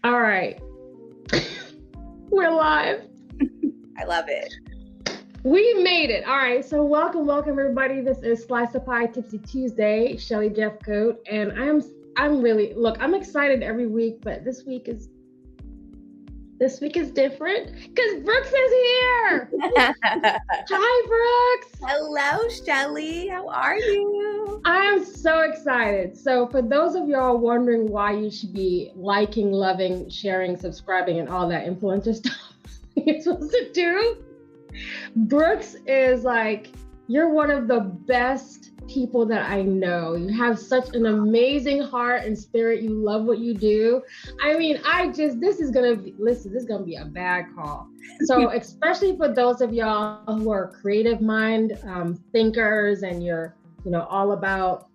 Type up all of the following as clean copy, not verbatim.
All right. We're live. I love it. We made it. All right. So welcome, everybody. This is Slice of Pie Tipsy Tuesday. Shelly Jeffcoat, and I'm really I'm excited every week, but this week is different because Brooks is here. Hi, Brooks. Hello, Shelly. How are you? I am so excited. So for those of y'all wondering why you should be liking, loving, sharing, subscribing, and all that influencer stuff you're supposed to do, Brooks is you're one of the best people that I know. You have such an amazing heart and spirit. You love what you do. I mean, this is gonna be a bad call. So especially for those of y'all who are creative mind thinkers and you're, all about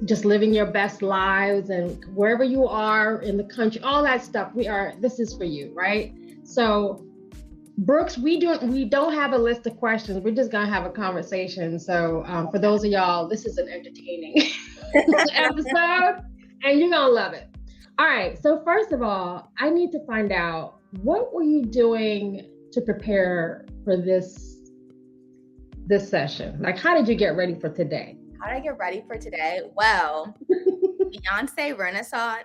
just living your best lives and wherever you are in the country, all that stuff, this is for you, right? So Brooks, we don't have a list of questions. We're just gonna have a conversation. So for those of y'all, this is an entertaining episode, and you're gonna love it. All right. So first of all, I need to find out, what were you doing to prepare for this session? Like, how did you get ready for today? How did I get ready for today? Well, Beyonce Renaissance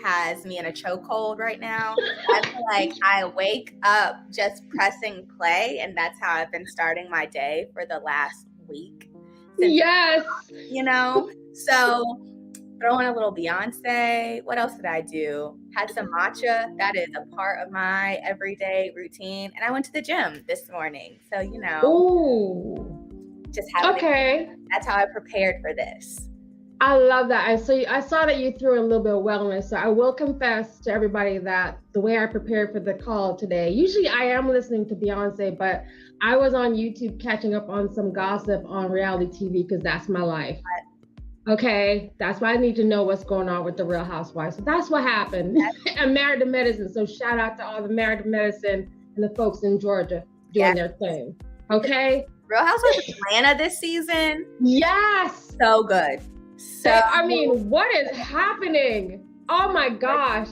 has me in a chokehold right now. I feel like I wake up just pressing play, and that's how I've been starting my day for the last week. Yes. So throwing a little Beyonce. What else did I do? Had some matcha. That is a part of my everyday routine. And I went to the gym this morning. So, Ooh. Just having okay. That's how I prepared for this. I love that. I saw that you threw in a little bit of wellness. So I will confess to everybody that the way I prepared for the call today, usually I am listening to Beyonce, but I was on YouTube catching up on some gossip on reality TV because that's my life. Okay, that's why I need to know what's going on with the Real Housewives. So that's what happened. I'm Married to Medicine. So shout out to all the Married to Medicine and the folks in Georgia doing their thing. Okay. Real Housewives of Atlanta this season. Yes. So good. So I mean, what is happening? Oh my gosh.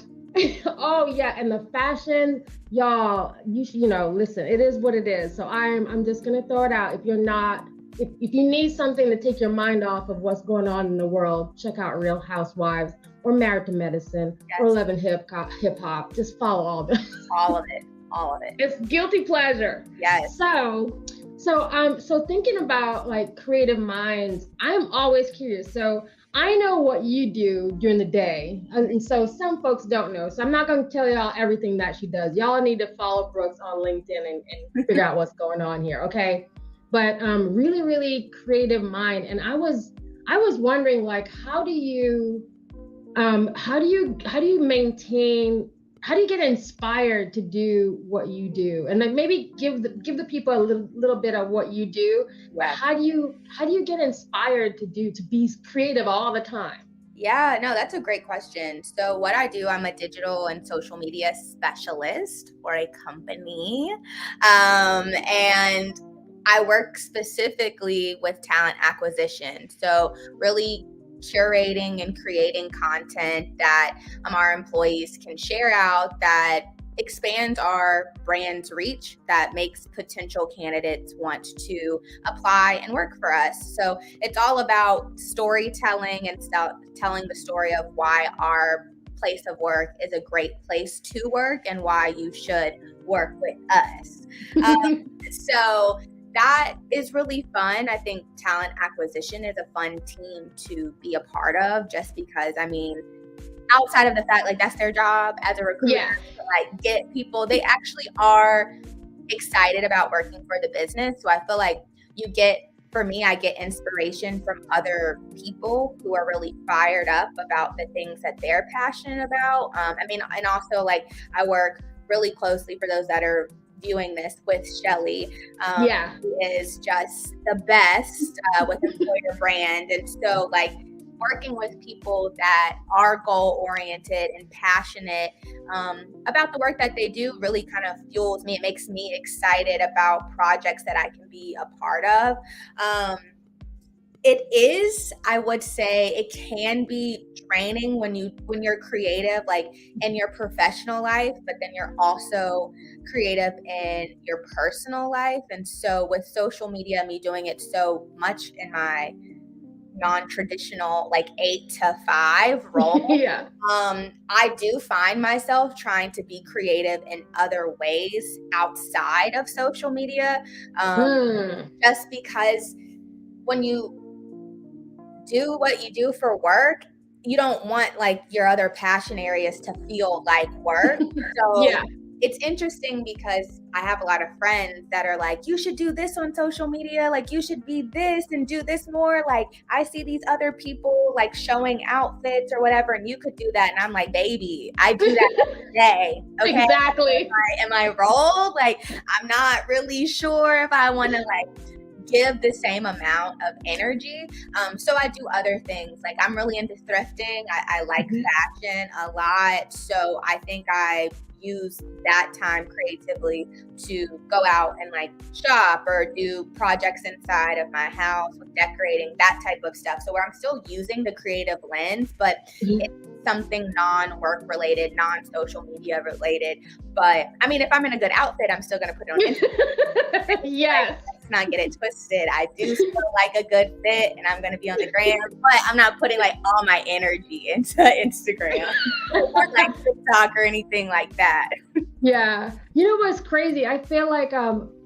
Oh yeah, and the fashion, y'all, you should, listen, it is what it is. So I'm just gonna throw it out. If you're not, if you need something to take your mind off of what's going on in the world, check out Real Housewives or Married to Medicine or 11 Hip Hop. Just follow all of it. All of it. It's guilty pleasure. Yes. So thinking about creative minds, I'm always curious. So I know what you do during the day. And so some folks don't know. So I'm not going to tell y'all everything that she does. Y'all need to follow Brooks on LinkedIn and figure out what's going on here. Okay. But really, really creative mind. And I was wondering, how do you maintain, how do you get inspired to do what you do? And then maybe give the people a little bit of what you do. Wow. How do you get inspired to be creative all the time? Yeah, no, that's a great question. So what I do, I'm a digital and social media specialist for a company. And I work specifically with talent acquisition. So really curating and creating content that our employees can share out, that expands our brand's reach, that makes potential candidates want to apply and work for us. So it's all about storytelling and telling the story of why our place of work is a great place to work and why you should work with us. So that is really fun. I think talent acquisition is a fun team to be a part of, just because, outside of the fact, that's their job as a recruiter, to get people, they actually are excited about working for the business. So I feel like I get inspiration from other people who are really fired up about the things that they're passionate about. And also I work really closely, for those that are viewing this, with Shelly, who is just the best with employer brand. And so working with people that are goal oriented and passionate about the work that they do really kind of fuels me. It makes me excited about projects that I can be a part of. It is, I would say it can be draining when you're creative, like in your professional life, but then you're also creative in your personal life. And so with social media, me doing it so much in my non-traditional like 8 to 5 role, Yeah. I do find myself trying to be creative in other ways outside of social media, just because when you do what you do for work, you don't want like your other passion areas to feel like work. So Yeah. it's interesting because I have a lot of friends that are like, you should do this on social media, like you should be this and do this more. Like I see these other people like showing outfits or whatever, and you could do that. And I'm like, baby, I do that every day. Okay. Exactly. Am I rolled? Like I'm not really sure if I want to like give the same amount of energy. So I do other things. Like I'm really into thrifting. I like fashion a lot. So I think I use that time creatively to go out and like shop or do projects inside of my house with decorating, that type of stuff. So where I'm still using the creative lens, but it's something non-work related, non-social media related. But I mean, if I'm in a good outfit, I'm still going to put it on Instagram. Yes. Let's not get it twisted. I do still like a good fit and I'm going to be on the gram, but I'm not putting like all my energy into Instagram or like TikTok or anything like that. Yeah. You know what's crazy? I feel like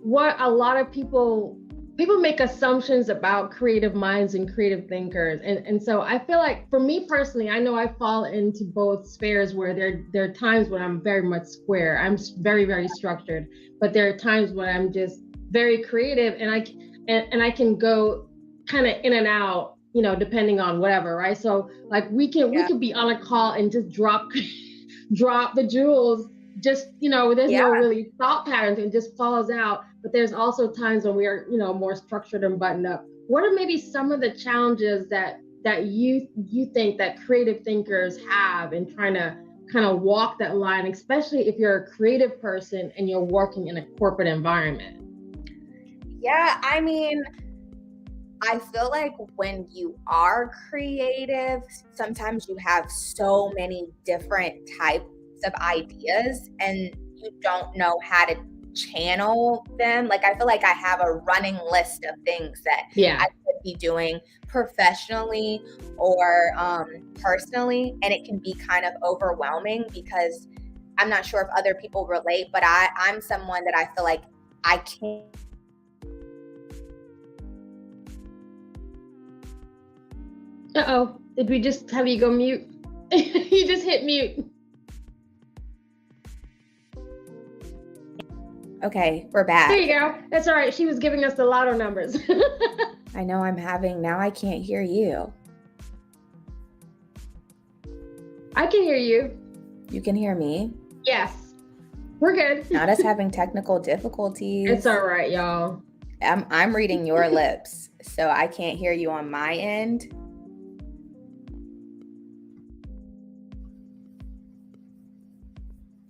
what a lot of people make assumptions about creative minds and creative thinkers. And so I feel like for me personally, I know I fall into both spheres where there are times when I'm very much square. I'm very, very structured, but there are times when I'm just very creative and I can go kind of in and out, you know, depending on whatever, right? So like we could be on a call and just drop the jewels, just, you know, there's no really thought patterns and just falls out. But there's also times when we are, you know, more structured and buttoned up. What are maybe some of the challenges that you think that creative thinkers have in trying to kind of walk that line, especially if you're a creative person and you're working in a corporate environment? Yeah, I mean, I feel like when you are creative, sometimes you have so many different types of ideas and you don't know how to channel them. Like I feel like I have a running list of things that I could be doing professionally or personally, and it can be kind of overwhelming because I'm not sure if other people relate, but I'm someone that I feel like I can't. Uh-oh, did we just have you go mute? You just hit mute. Okay, we're back. There you go. That's all right. She was giving us the lotto numbers. I know now I can't hear you. I can hear you. You can hear me? Yes. We're good. Not us having technical difficulties. It's all right, y'all. I'm reading your lips, so I can't hear you on my end.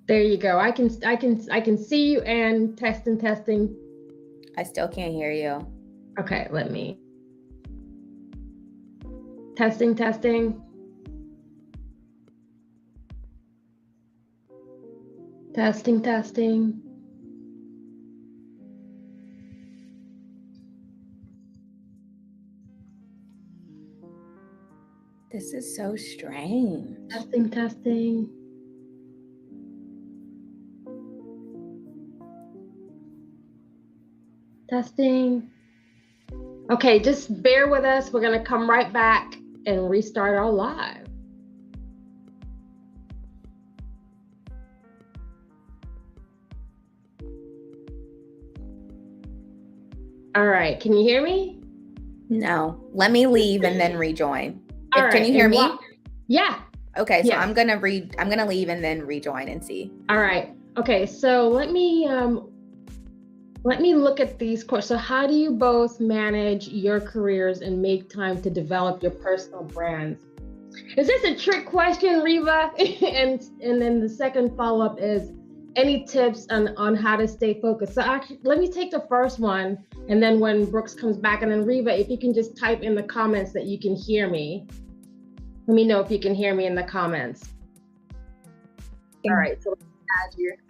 There you go. I can see you and testing. I still can't hear you. Okay, let me. Testing. Testing. This is so strange. Testing. Testing. Okay, just bear with us. We're going to come right back and restart our live. All right, can you hear me? No, let me leave and then rejoin. Can you hear me? Yeah. Okay, so I'm gonna leave and then rejoin and see. All right. Okay, so let me look at these questions. So how do you both manage your careers and make time to develop your personal brands? Is this a trick question, Reva? and then the second follow-up is, any tips on how to stay focused? So actually, let me take the first one, and then when Brooks comes back, and then Reva, if you can just type in the comments that you can hear me. Let me know if you can hear me in the comments. All right, so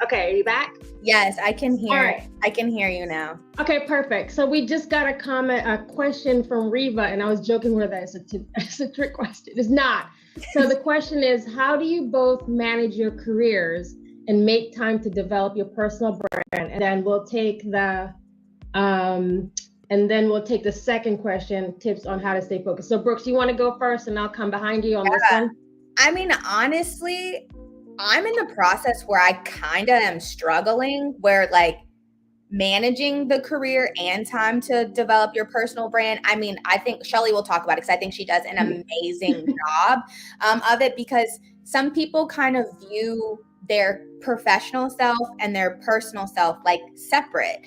okay, are you back? Yes, I can hear. All right. I can hear you now. Okay, perfect. So we just got a question from Reva, and I was joking with that it's a trick question. It's not. So the question is, how do you both manage your careers and make time to develop your personal brand? And then we'll take the second question, tips on how to stay focused. So Brooks, you want to go first, and I'll come behind you on this one? I mean, honestly, I'm in the process where I kind of am struggling, where like managing the career and time to develop your personal brand. I mean, I think Shelly will talk about it, because I think she does an amazing job of it, because some people kind of view their professional self and their personal self like separate,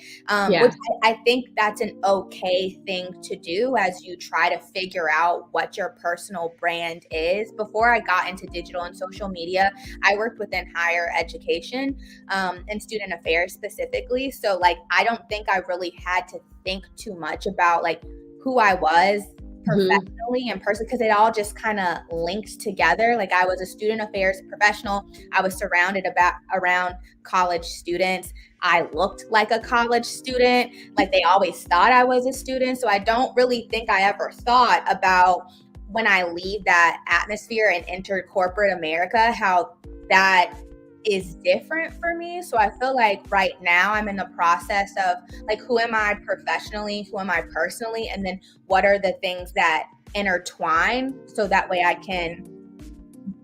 which I think that's an okay thing to do as you try to figure out what your personal brand is. Before I got into digital and social media, I worked within higher education and student affairs specifically. So like, I don't think I really had to think too much about like who I was professionally and personally, because it all just kind of links together. Like, I was a student affairs professional. I was surrounded around college students. I looked like a college student. Like, they always thought I was a student. So I don't really think I ever thought about, when I leave that atmosphere and enter corporate America, how that is different for me. So I feel like right now I'm in the process of like, who am I professionally? Who am I personally? And then what are the things that intertwine, so that way I can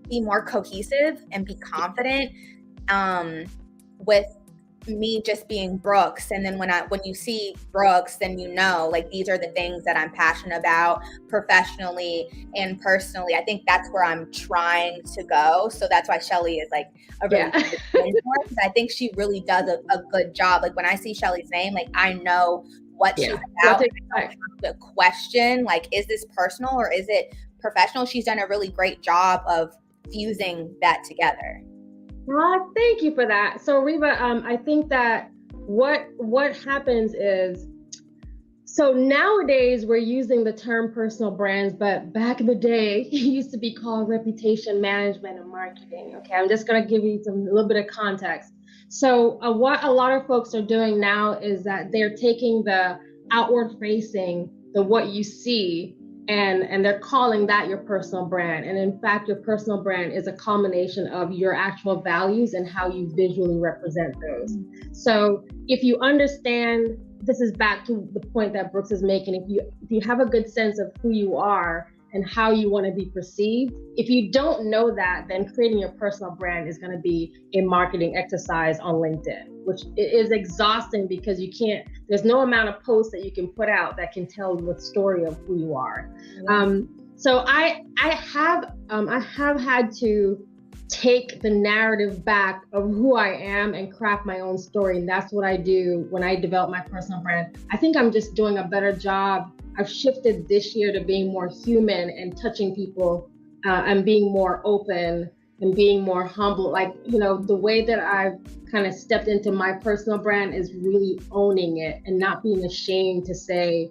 be more cohesive and be confident with me just being Brooks. And then when you see Brooks, then you know, like, these are the things that I'm passionate about really and personally. I think that's where I'm trying to go. So that's why Shelly is like a really good mentor, because I think she really does a good job. Like, when I see Shelly's name, like, I know what she's about. I don't have to question, like, is this personal or is it professional? She's done a really great job of fusing that together. Well, thank you for that. So Reva, I think that what happens is, so nowadays we're using the term personal brands, but back in the day, it used to be called reputation management and marketing. Okay, I'm just going to give you a little bit of context. So what a lot of folks are doing now is that they're taking the outward facing, the what you see, and they're calling that your personal brand. And in fact, your personal brand is a combination of your actual values and how you visually represent those. So if you understand, this is back to the point that Brooks is making, if you have a good sense of who you are and how you want to be perceived, if you don't know that, then creating your personal brand is going to be a marketing exercise on LinkedIn, which is exhausting, because there's no amount of posts that you can put out that can tell the story of who you are. So I have had to take the narrative back of who I am and craft my own story. And that's what I do when I develop my personal brand. I think I'm just doing a better job. I've shifted this year to being more human and touching people and being more open and being more humble. Like, the way that I've kind of stepped into my personal brand is really owning it and not being ashamed to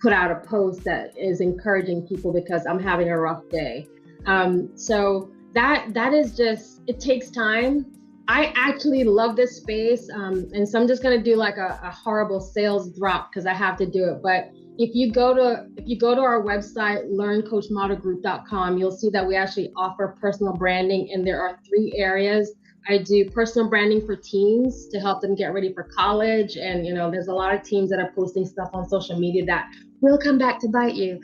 put out a post that is encouraging people because I'm having a rough day. So that is just, it takes time. I actually love this space. And so I'm just going to do like a horrible sales drop, because I have to do it. But if you go to our website, learncoachmodelgroup.com, you'll see that we actually offer personal branding, and there are 3 areas. I do personal branding for teens to help them get ready for college. And, there's a lot of teens that are posting stuff on social media that will come back to bite you.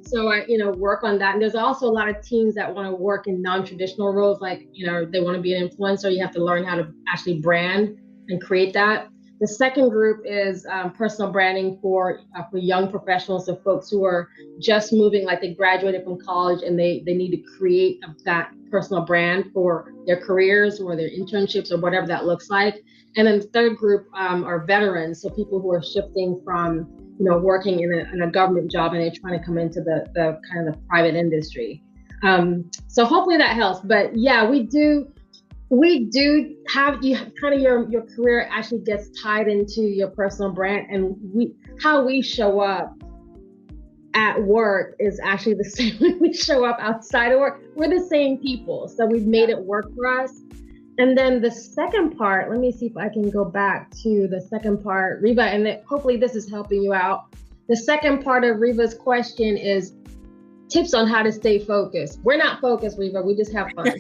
So I, work on that. And there's also a lot of teens that want to work in non-traditional roles, like, they want to be an influencer. You have to learn how to actually brand and create that. The second group is personal branding for young professionals, so folks who are just moving, like they graduated from college and they need to create that personal brand for their careers or their internships or whatever that looks like. And then the third group are veterans, so people who are shifting from working in a government job and they're trying to come into the kind of the private industry. So hopefully that helps. But yeah, we do. We do have you kind of your career actually gets tied into your personal brand, and how we show up at work is actually the same way we show up outside of work. We're the same people, so we've made it work for us. And then the second part, let me see if I can go back to the second part, Reva, and hopefully this is helping you out. The second part of Reva's question is tips on how to stay focused. We're not focused, Reva, we just have fun.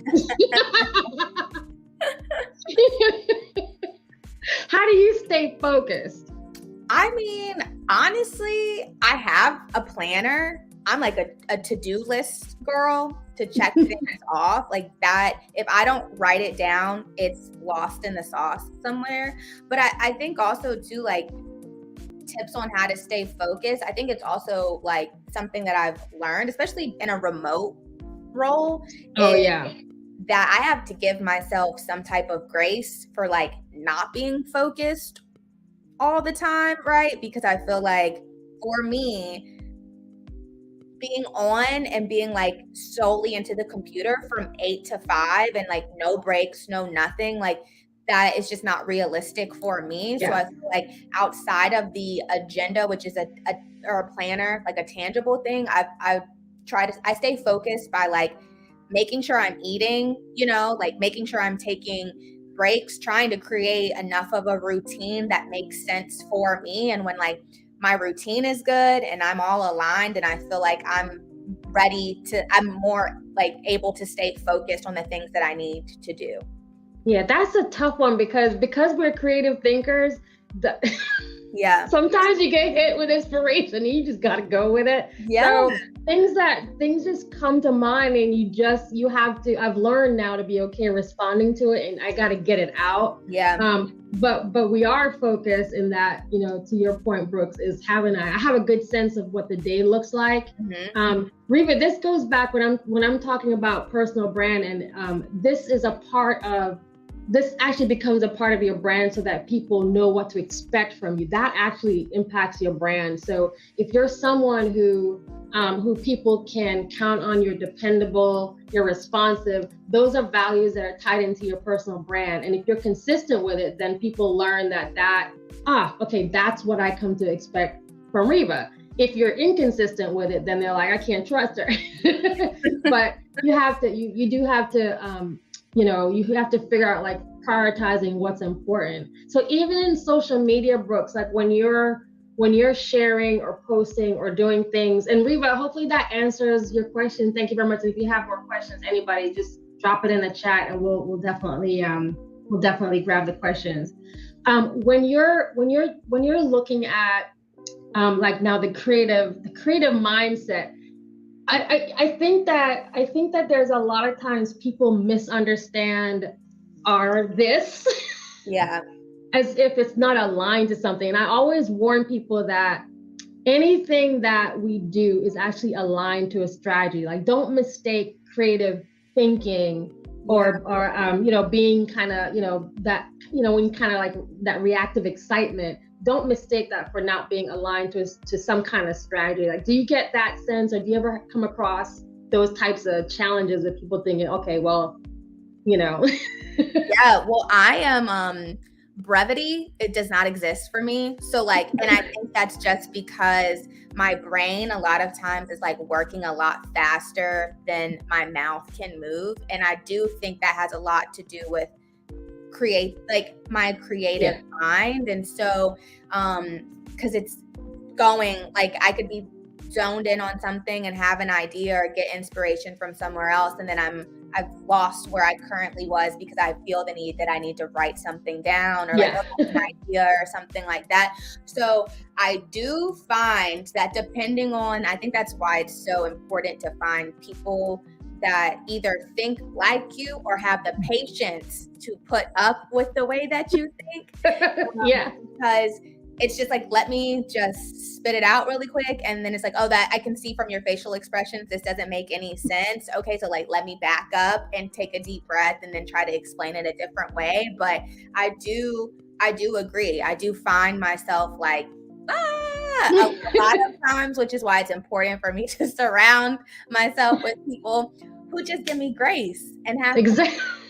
How do you stay focused? I mean, honestly, I have a planner. I'm like a to-do list girl to check things off like that. If I don't write it down, it's lost in the sauce somewhere. But I think also too, like, tips on how to stay focused. I think it's also like something that I've learned, especially in a remote role. Oh yeah. That I have to give myself some type of grace for like not being focused all the time, right? Because I feel like for me, being on and being like solely into the computer from 8 to 5 and like no breaks, no nothing, like that is just not realistic for me. Yeah. So I feel like outside of the agenda, which is a planner, like a tangible thing, I stay focused by like making sure I'm eating, like making sure I'm taking breaks, trying to create enough of a routine that makes sense for me. And when like my routine is good and I'm all aligned and I feel like I'm more like able to stay focused on the things that I need to do. Yeah, that's a tough one because we're creative thinkers. Yeah. Sometimes you get hit with inspiration and you just got to go with it. Yeah. So things just come to mind and you have to, I've learned now to be okay responding to it and I got to get it out. Yeah. But we are focused in that, to your point, Brooks, is I have a good sense of what the day looks like. Mm-hmm. Reva, this goes back when I'm talking about personal brand, and this actually becomes a part of your brand so that people know what to expect from you. That actually impacts your brand. So if you're someone who people can count on, you're dependable, you're responsive, those are values that are tied into your personal brand. And if you're consistent with it, then people learn okay, that's what I come to expect from Reva. If you're inconsistent with it, then they're like, I can't trust her. But you do have to, you have to figure out like prioritizing what's important. So even in social media, Brooks, like when you're sharing or posting or doing things, and Reva, hopefully that answers your question. Thank you very much. If you have more questions, anybody, just drop it in the chat and we'll definitely grab the questions. When you're looking at like now the creative mindset, I think that there's a lot of times people misunderstand this Yeah. as if it's not aligned to something. And I always warn people that anything that we do is actually aligned to a strategy. Like, don't mistake creative thinking or being kind of, when kind of like that reactive excitement. Don't mistake that for not being aligned to some kind of strategy. Like, do you get that sense, or do you ever come across those types of challenges of people thinking, okay, well, Yeah, well, I am brevity, it does not exist for me. So like, and I think that's just because my brain a lot of times is like working a lot faster than my mouth can move. And I do think that has a lot to do with my creative mind. And so because it's going, like, I could be zoned in on something and have an idea or get inspiration from somewhere else, and then I've lost where I currently was because I feel the need that I need to write something down or like an idea or something like that. So I do find that depending on, I think that's why it's so important to find people that either think like you or have the patience to put up with the way that you think. Because it's just like, let me just spit it out really quick. And then it's like, oh, that I can see from your facial expressions, this doesn't make any sense. Okay, so like, let me back up and take a deep breath and then try to explain it a different way. But I do agree. I do find myself like, a lot of times, which is why it's important for me to surround myself with people who just give me grace and have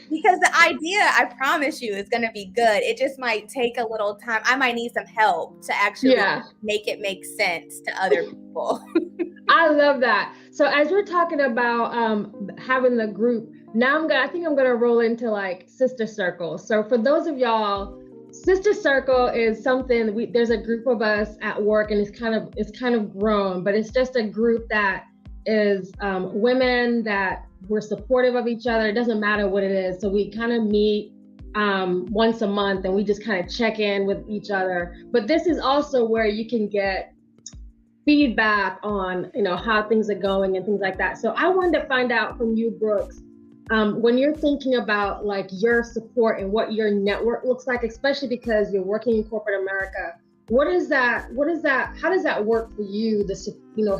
Because the idea, I promise you, is going to be good. It just might take a little time. I might need some help to actually make it make sense to other people. I love that. So as we're talking about having the group, now I think I'm gonna roll into like sister circles. So for those of y'all, sister circle is something there's a group of us at work, and it's kind of grown, but it's just a group that is women that we're supportive of each other. It doesn't matter what it is. So we kind of meet once a month, and we just kind of check in with each other. But this is also where you can get feedback on, how things are going and things like that. So I wanted to find out from you, Brooks, when you're thinking about like your support and what your network looks like, especially because you're working in corporate America, how does that work for you?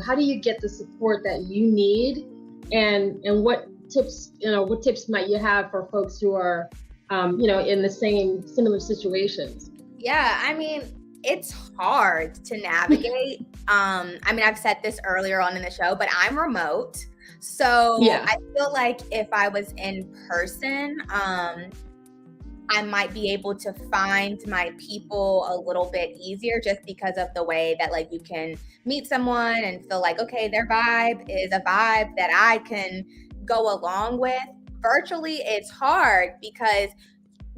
How do you get the support that you need, and what tips might you have for folks who are, in the similar situations? Yeah, I mean, it's hard to navigate. I've said this earlier on in the show, but I'm remote. So I feel like if I was in person, I might be able to find my people a little bit easier, just because of the way that like you can meet someone and feel like, okay, their vibe is a vibe that I can go along with. Virtually, it's hard because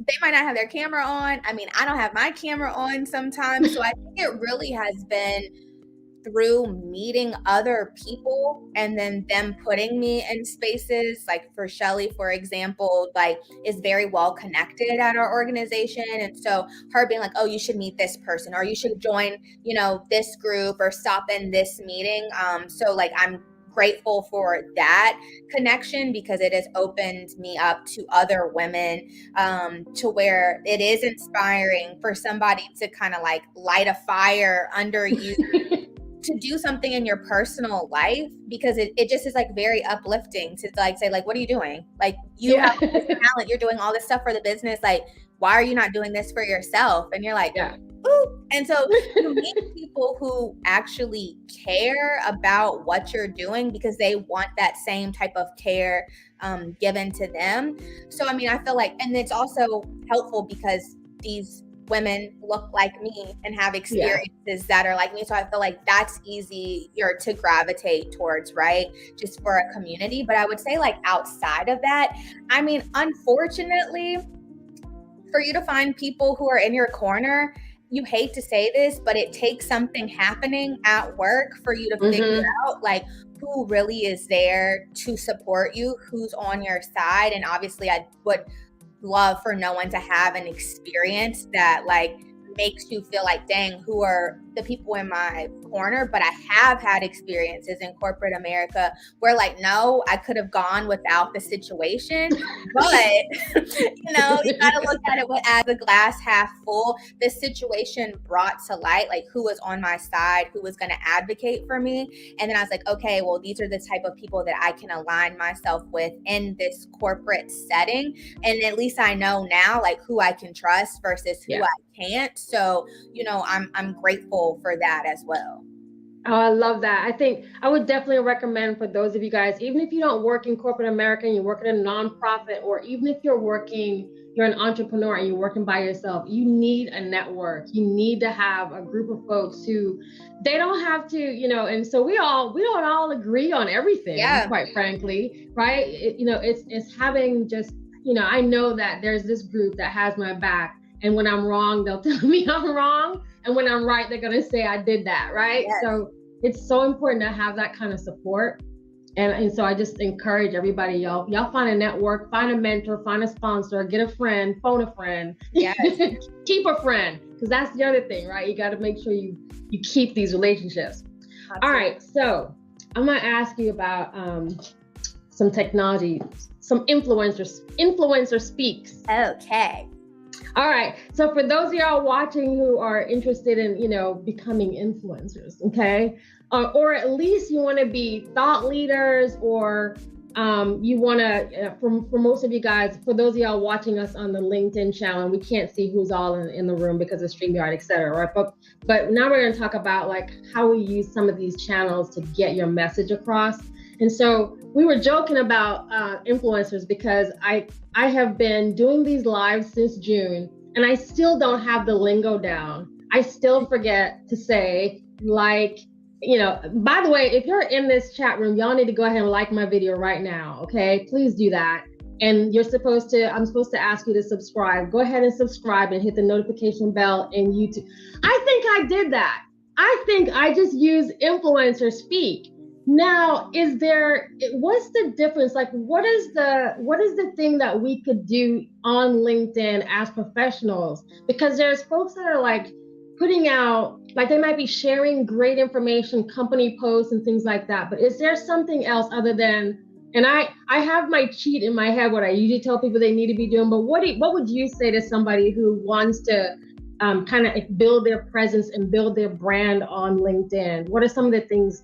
they might not have their camera on. I mean, I don't have my camera on sometimes. So I think it really has been through meeting other people and then them putting me in spaces. Like for Shelly, for example, like is very well connected at our organization. And so her being like, oh, you should meet this person, or you should join, this group, or stop in this meeting. So like I'm grateful for that connection, because it has opened me up to other women, to where it is inspiring for somebody to kind of like light a fire under you to do something in your personal life, because it just is like very uplifting to like say like, what are you doing? Like you have this talent, you're doing all this stuff for the business. Like, why are you not doing this for yourself? And you're like, ooh. And so you meet people who actually care about what you're doing, because they want that same type of care given to them. So, I mean, I feel like, and it's also helpful because these women look like me and have experiences that are like me. So I feel like that's easier to gravitate towards, right? Just for a community. But I would say like outside of that, I mean, unfortunately, for you to find people who are in your corner, you hate to say this, but it takes something happening at work for you to figure out like who really is there to support you, who's on your side. And obviously I would love for no one to have an experience that like makes you feel like, dang, who are the people in my corner? But I have had experiences in corporate America where like, no, I could have gone without the situation, but you gotta look at it as a glass half full. This situation brought to light like who was on my side, who was going to advocate for me. And then I was like, okay, well, these are the type of people that I can align myself with in this corporate setting. And at least I know now like who I can trust versus who I can't. So, I'm grateful for that as well. Oh, I love that. I think I would definitely recommend for those of you guys, even if you don't work in corporate America and you work in a nonprofit, or even if you're an entrepreneur and you're working by yourself, you need a network. You need to have a group of folks who they don't have to, and so we don't all agree on everything, quite frankly, right? It's having just, I know that there's this group that has my back. And when I'm wrong, they'll tell me I'm wrong. And when I'm right, they're going to say I did that, right? Yes. So it's so important to have that kind of support. And so I just encourage everybody, y'all find a network, find a mentor, find a sponsor, get a friend, phone a friend, keep a friend. Because that's the other thing, right? You got to make sure you keep these relationships. Absolutely. All right. So I'm going to ask you about some technology, some influencer speaks. Okay. All right. So for those of y'all watching who are interested in, becoming influencers, okay, or at least you want to be thought leaders, or you want to, for most of you guys, for those of y'all watching us on the LinkedIn channel, we can't see who's all in the room because of StreamYard, et cetera, right? But now we're going to talk about like how we use some of these channels to get your message across. And so we were joking about influencers because I have been doing these lives since June, and I still don't have the lingo down. I still forget to say, like, by the way, if you're in this chat room, y'all need to go ahead and like my video right now. Okay, please do that. And I'm supposed to ask you to subscribe. Go ahead and subscribe and hit the notification bell in YouTube. I think I did that. I think I just used influencer speak. Now, what's the difference? Like, what is the thing that we could do on LinkedIn as professionals? Because there's folks that are like putting out, like they might be sharing great information, company posts and things like that. But is there something else other than, and I have my cheat in my head, what I usually tell people they need to be doing, but what would you say to somebody who wants to kind of build their presence and build their brand on LinkedIn? What are some of the things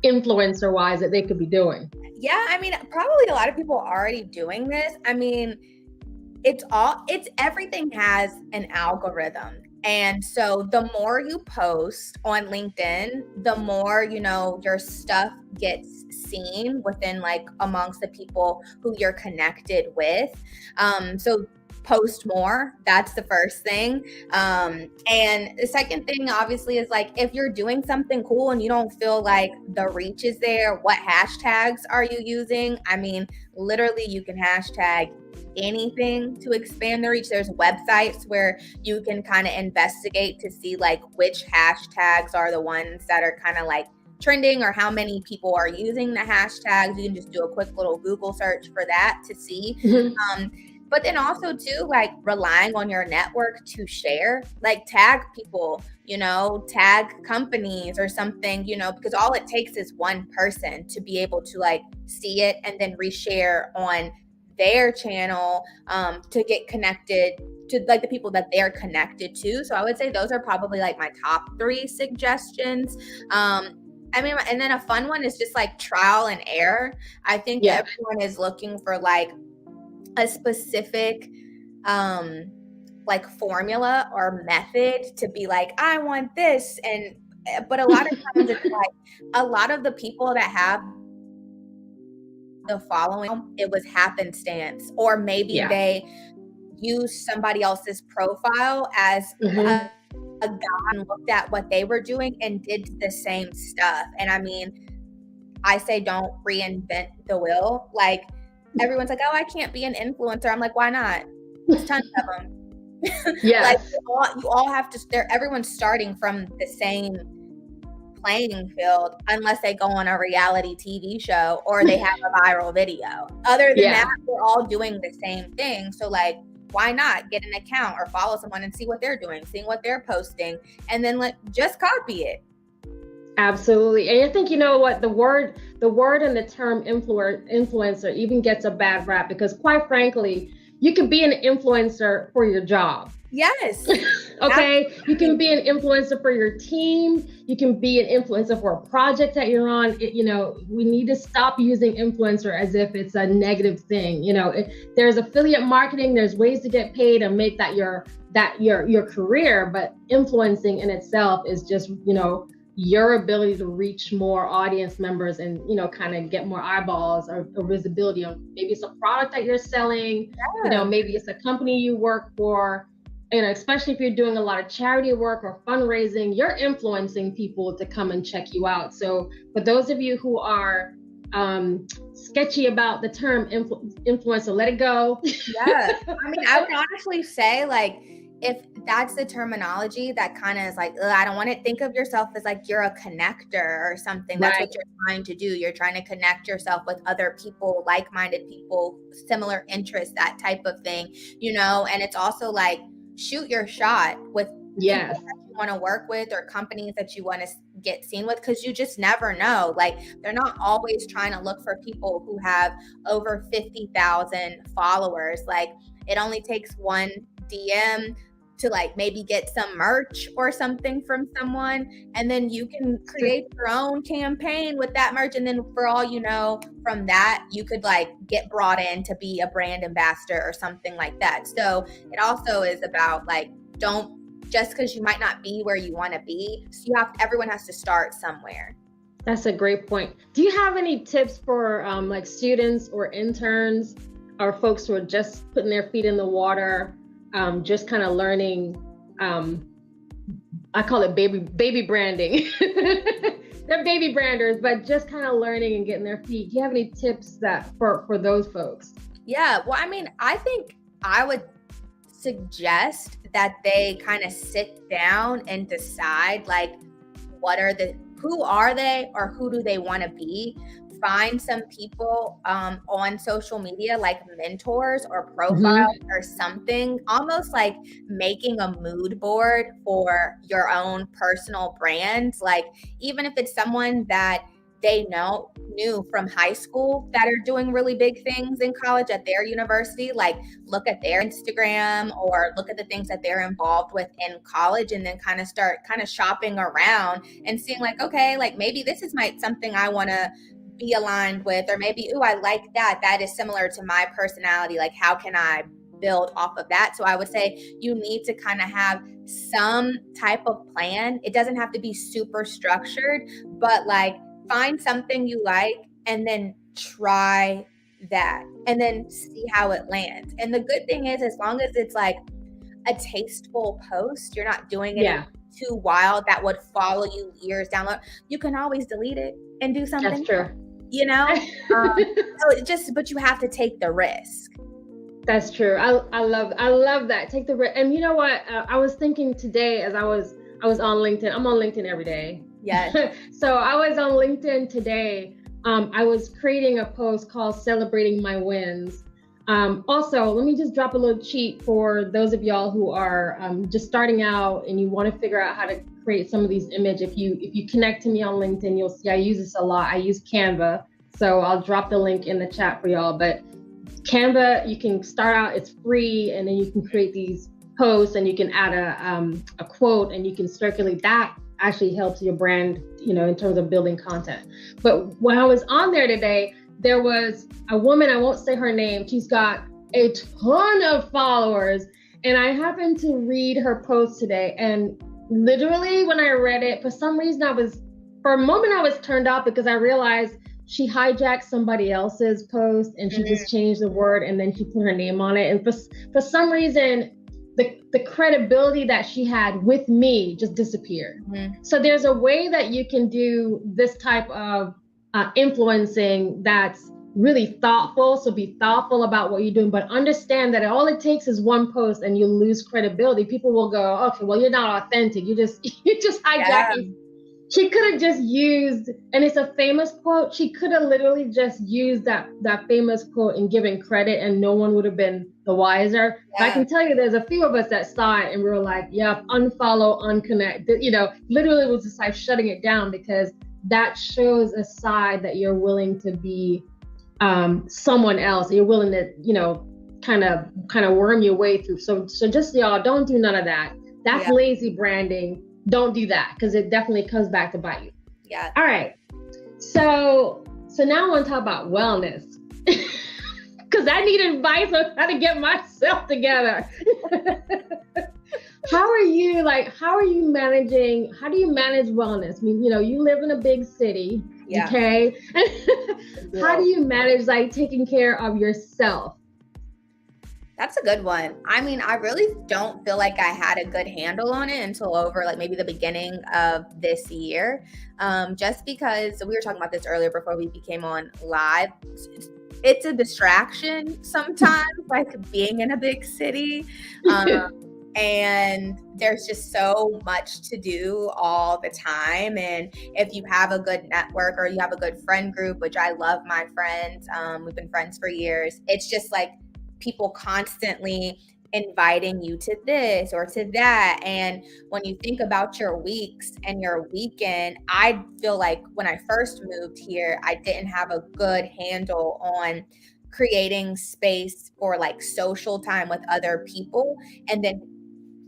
influencer wise that they could be doing? Yeah, I mean, probably a lot of people are already doing this. I mean, everything has an algorithm. And so the more you post on LinkedIn, the more, your stuff gets seen within, like, amongst the people who you're connected with. So post more. That's the first thing. And the second thing, obviously, is like, if you're doing something cool and you don't feel like the reach is there, what hashtags are you using? I mean, literally, you can hashtag anything to expand the reach. There's websites where you can kind of investigate to see like which hashtags are the ones that are kind of like trending, or how many people are using the hashtags. You can just do a quick little Google search for that to see. But then also too, like, relying on your network to share, like tag people, tag companies or something, because all it takes is one person to be able to like see it and then reshare on their channel to get connected to like the people that they're connected to. So I would say those are probably like my top 3 suggestions. I mean, and then a fun one is just like trial and error. I think everyone is looking for like a specific like formula or method to be like, I want this. But a lot of times it's like a lot of the people that have the following, it was happenstance, or maybe they used somebody else's profile as a guy and looked at what they were doing and did the same stuff. And I mean, I say don't reinvent the wheel. Like, everyone's like, oh, I can't be an influencer. I'm like, why not? There's tons of them. Like, you all have to, everyone's starting from the same playing field, unless they go on a reality TV show or they have a viral video. Other than that, we're all doing the same thing. So like, why not get an account or follow someone and see what they're doing, seeing what they're posting, and then just copy it. Absolutely. And I think, what, the word and the term influencer even gets a bad rap, because quite frankly, you can be an influencer for your job. Yes. Okay. You can be an influencer for your team. You can be an influencer for a project that you're on. We need to stop using influencer as if it's a negative thing. There's affiliate marketing. There's ways to get paid and make that your career. But influencing in itself is just, your ability to reach more audience members and, kind of get more eyeballs or visibility on, maybe it's a product that you're selling, maybe it's a company you work for, especially if you're doing a lot of charity work or fundraising, you're influencing people to come and check you out. So for those of you who are sketchy about the term influencer, let it go. Yeah. I mean, I would honestly say, like, if that's the terminology that kind of is like, I don't want to think of yourself as like you're a connector or something. That's what you're trying to do. You're trying to connect yourself with other people, like-minded people, similar interests, that type of thing, and it's also like, shoot your shot with people that you want to work with or companies that you want to get seen with, because you just never know. Like, they're not always trying to look for people who have over 50,000 followers. Like, it only takes one DM to like maybe get some merch or something from someone, and then you can create your own campaign with that merch, and then for all you know, from that you could like get brought in to be a brand ambassador or something like that. So it also is about like, don't, just because you might not be where you want to be, so everyone has to start somewhere. That's a great point. Do you have any tips for like students or interns or folks who are just putting their feet in the water, just kind of learning? Um, I call it baby branding. They're baby branders, but just kind of learning and getting their feet. Do you have any tips that for those folks? Yeah, well, I mean, I think I would suggest that they kind of sit down and decide like who are they or who do they want to be. Find some people on social media like mentors or profiles or something, almost like making a mood board for your own personal brand. Like even if it's someone that they knew from high school that are doing really big things in college at their university, like look at their Instagram or look at the things that they're involved with in college, and then kind of start kind of shopping around and seeing like, okay, like maybe this is something I want to be aligned with, or maybe, ooh, I like that is similar to my personality, like how can I build off of that? So I would say you need to kind of have some type of plan. It doesn't have to be super structured, but like find something you like and then try that and then see how it lands. And the good thing is, as long as it's like a tasteful post, you're not doing anything too wild that would follow you years down the road, you can always delete it and do something. That's true. You know, but you have to take the risk. That's true. I love that. Take the risk. And you know what? I was thinking today as I was on LinkedIn. I'm on LinkedIn every day. Yeah. So I was on LinkedIn today. I was creating a post called "Celebrating My Wins." Also, let me just drop a little cheat for those of y'all who are just starting out and you want to figure out how to create some of these images. If you connect to me on LinkedIn, you'll see I use this a lot. I use Canva, so I'll drop the link in the chat for y'all. But Canva, you can start out, it's free, and then you can create these posts and you can add a quote and you can circulate. That actually helps your brand, in terms of building content. But when I was on there today, there was a woman, I won't say her name, she's got a ton of followers, and I happened to read her post today, and literally when I read it, for some reason for a moment I was turned off because I realized she hijacked somebody else's post and she just changed the word and then she put her name on it. And for some reason, the credibility that she had with me just disappeared. So there's a way that you can do this type of influencing that's really thoughtful. So be thoughtful about what you're doing, but understand that all it takes is one post and you lose credibility. People will go, okay, well, you're not authentic. You're just hijacking. She could have just used, and it's a famous quote, she could have literally just used that famous quote and given credit and no one would have been the wiser. But I can tell you there's a few of us that saw it and we were like, yep, unfollow, unconnect. Literally was just like shutting it down, because that shows a side that you're willing to be someone else. You're willing to, kind of worm your way through. So just y'all, don't do none of that. That's lazy branding. Don't do that, because it definitely comes back to bite you. Yeah. All right. So now I want to talk about wellness, because I need advice on how to get myself together. How do you manage wellness? I mean, you live in a big city, okay? How do you manage taking care of yourself? That's a good one. I mean, I really don't feel like I had a good handle on it until over maybe the beginning of this year. Just because we were talking about this earlier before we became on live. It's a distraction sometimes, like being in a big city. And there's just so much to do all the time. And if you have a good network or you have a good friend group, which I love my friends, we've been friends for years, it's just like people constantly inviting you to this or to that. And when you think about your weeks and your weekend, I feel like when I first moved here, I didn't have a good handle on creating space for social time with other people and then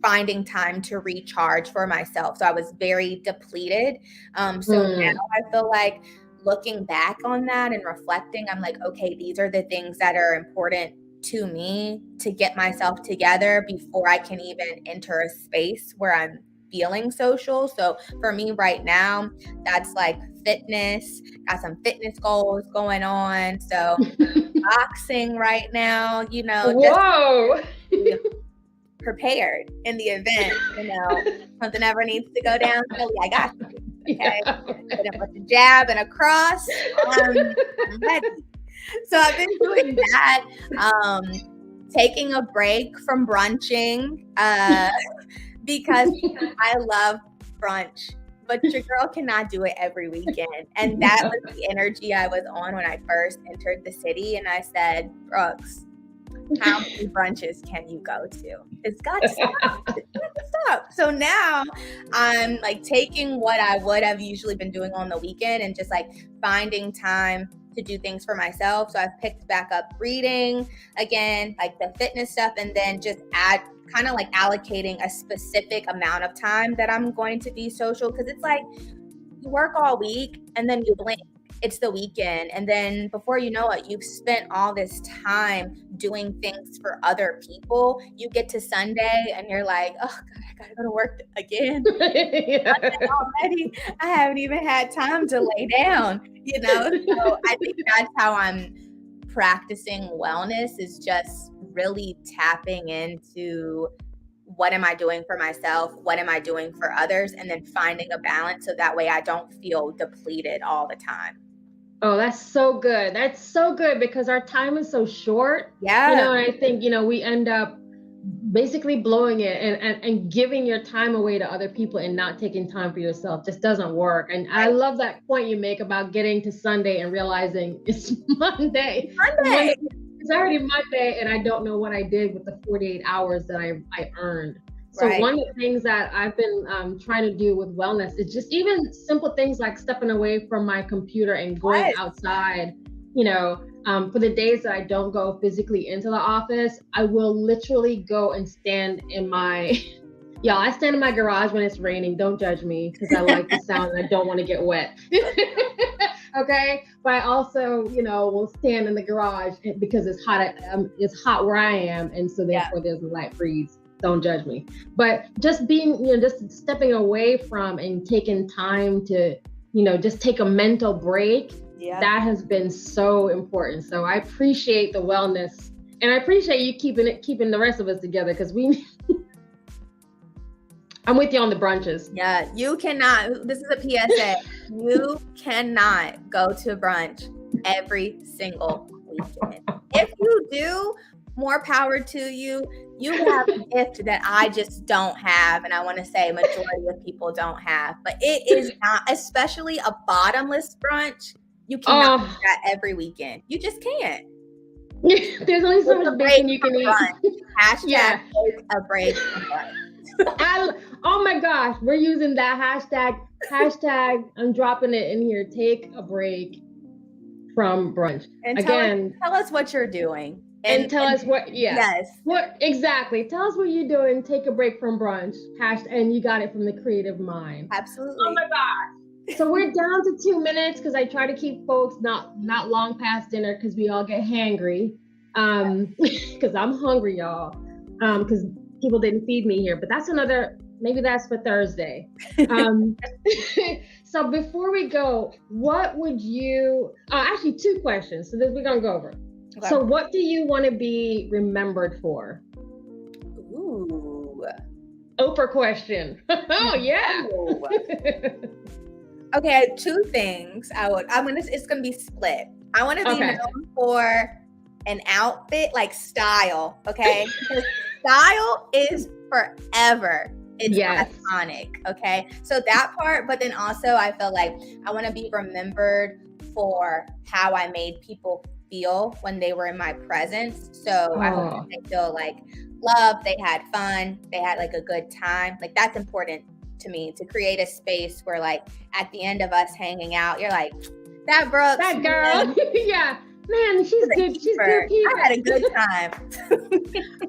finding time to recharge for myself. So I was very depleted. Now I feel like looking back on that and reflecting, I'm like, okay, these are the things that are important to me to get myself together before I can even enter a space where I'm feeling social. So for me right now, that's like fitness, got some fitness goals going on. So boxing right now, just Whoa. prepared in the event, something ever needs to go down. Philly, I got you. Okay. Yeah. Put him with a jab and a cross. I'm ready. So I've been doing that. Taking a break from brunching because I love brunch, but your girl cannot do it every weekend. And that was the energy I was on when I first entered the city. And I said, Brooks, how many brunches can you go to? It's got to stop. It's got to stop. So now I'm like taking what I would have usually been doing on the weekend and just like finding time to do things for myself. So I've picked back up reading again, like the fitness stuff, and then just kind of like allocating a specific amount of time that I'm going to be social. Cause it's like you work all week and then you blink. It's the weekend. And then before you know it, you've spent all this time doing things for other people. You get to Sunday and you're like, oh God, I gotta go to work again. Yeah. Already, I haven't even had time to lay down, So I think that's how I'm practicing wellness, is just really tapping into what am I doing for myself? What am I doing for others? And then finding a balance so that way I don't feel depleted all the time. Oh, that's so good. That's so good because our time is so short. Yeah. And I think, we end up basically blowing it and giving your time away to other people and not taking time for yourself just doesn't work. And I love that point you make about getting to Sunday and realizing it's Monday. It's already Monday and I don't know what I did with the 48 hours that I earned. So one of the things that I've been trying to do with wellness is just even simple things like stepping away from my computer and going outside, for the days that I don't go physically into the office, I will literally go and stand in my, I stand in my garage when it's raining. Don't judge me because I like the sound and I don't want to get wet. Okay. But I also, will stand in the garage because it's hot where I am. And so therefore there's a light breeze. Don't judge me. But just being, just stepping away from and taking time to, just take a mental break. Yeah. That has been so important. So I appreciate the wellness and I appreciate you keeping the rest of us together because I'm with you on the brunches. Yeah, you cannot, this is a PSA, you cannot go to brunch every single weekend. If you do, more power to you. You have a gift that I just don't have. And I want to say majority of people don't have, but it is not, especially a bottomless brunch. You cannot do that every weekend. You just can't. There's only so much bacon you can eat. Hashtag take a break from brunch. Oh my gosh, we're using that hashtag. I'm dropping it in here. Take a break from brunch. And tell us what you're doing. And tell us what, yes. What exactly? Tell us what you're doing. Take a break from brunch. And you got it from the creative mind. Absolutely. Oh my gosh. So we're down to 2 minutes because I try to keep folks not long past dinner because we all get hangry. Because I'm hungry, y'all. Because people didn't feed me here. But that's maybe that's for Thursday. So before we go, what would you? Actually, 2 questions. So this we're gonna go over. Okay. So what do you want to be remembered for? Ooh. Oprah question. Oh yeah. Okay, I have 2 things. It's gonna be split. I want to be known for an outfit, like style. Okay. Because style is forever. It's iconic. Okay. So that part, but then also I feel like I want to be remembered for how I made people feel when they were in my presence. So I hope that they feel like loved, they had fun, they had like a good time. Like that's important to me, to create a space where like at the end of us hanging out, you're like, that Brooks, that girl. Yeah. Man, she's good. She's good people. I had a good time.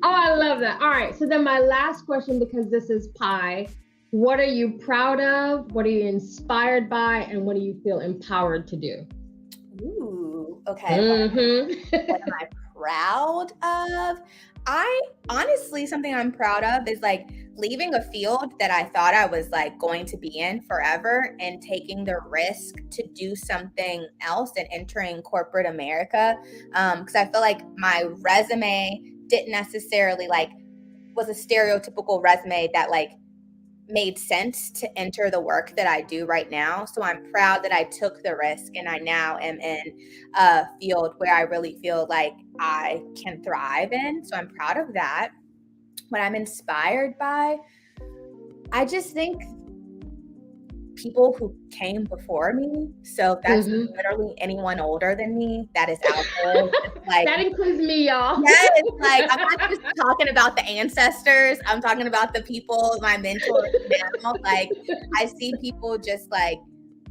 Oh, I love that. All right. So then my last question, because this is P.I.E, what are you proud of? What are you inspired by? And what do you feel empowered to do? Ooh, okay. Mm-hmm. What am I proud of? Something I'm proud of is like leaving a field that I thought I was like going to be in forever and taking the risk to do something else and entering corporate America. Because I feel like my resume didn't necessarily like was a stereotypical resume that like made sense to enter the work that I do right now. So I'm proud that I took the risk and I now am in a field where I really feel like I can thrive in. So I'm proud of that. What I'm inspired by, I just think people who came before me. So that's literally anyone older than me that is out there. Like, that includes me, y'all. Yes, like I'm not just talking about the ancestors. I'm talking about the people, my mentors now. Like I see people just like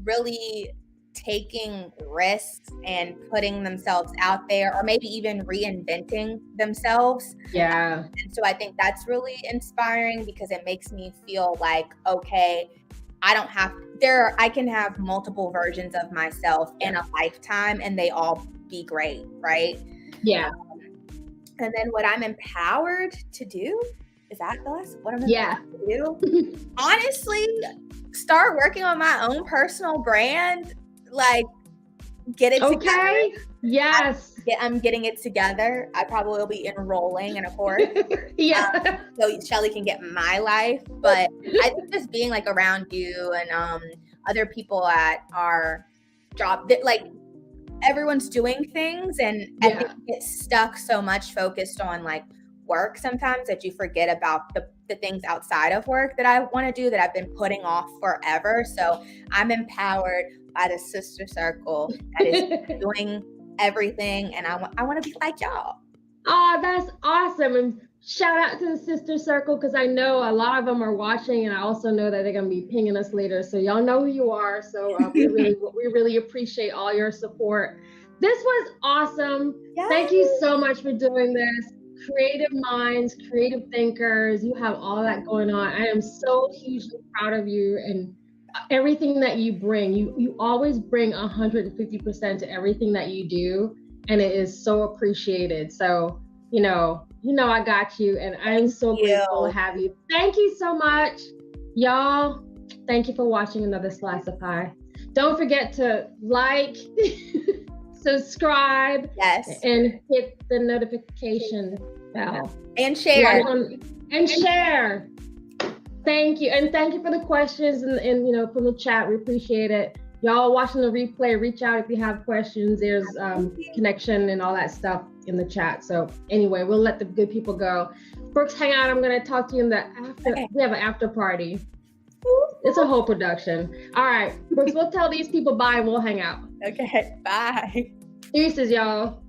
really taking risks and putting themselves out there, or maybe even reinventing themselves. Yeah. And so I think that's really inspiring because it makes me feel like, okay, I can have multiple versions of myself in a lifetime and they all be great, right? Yeah. And then what I'm empowered to do, is that the last? What I'm empowered to do? Honestly, start working on my own personal brand. Like, get it together. Yes. I'm getting it together. I probably will be enrolling in a course. So Shelly can get my life. But I think just being like around you and other people at our job, that like everyone's doing things and I think you get stuck so much focused on like work sometimes that you forget about the things outside of work that I want to do that I've been putting off forever. So I'm empowered by the sister circle that is doing everything, and I want to be like y'all. Oh, that's awesome. And shout out to the sister circle, because I know a lot of them are watching, and I also know that they're going to be pinging us later. So y'all know who you are. So we really appreciate all your support. This was awesome. Yes. Thank you so much for doing this. Creative minds, creative thinkers, you have all that going on. I am so hugely proud of you and everything that you bring. You always bring 150% to everything that you do, and it is so appreciated. So you know I got you, and I'm so grateful to have you. Thank you so much, y'all. Thank you for watching another Slice of Pie. Don't forget to like, subscribe, and hit the notification bell, and share. And share. Thank you. And thank you for the questions and from the chat. We appreciate it. Y'all watching the replay, reach out if you have questions. There's connection and all that stuff in the chat. So anyway, we'll let the good people go. Brooks, hang out. I'm going to talk to you in the after. Okay. We have an after party. It's a whole production. All right, Brooks, we'll tell these people bye and we'll hang out. Okay, bye. Deuces, y'all.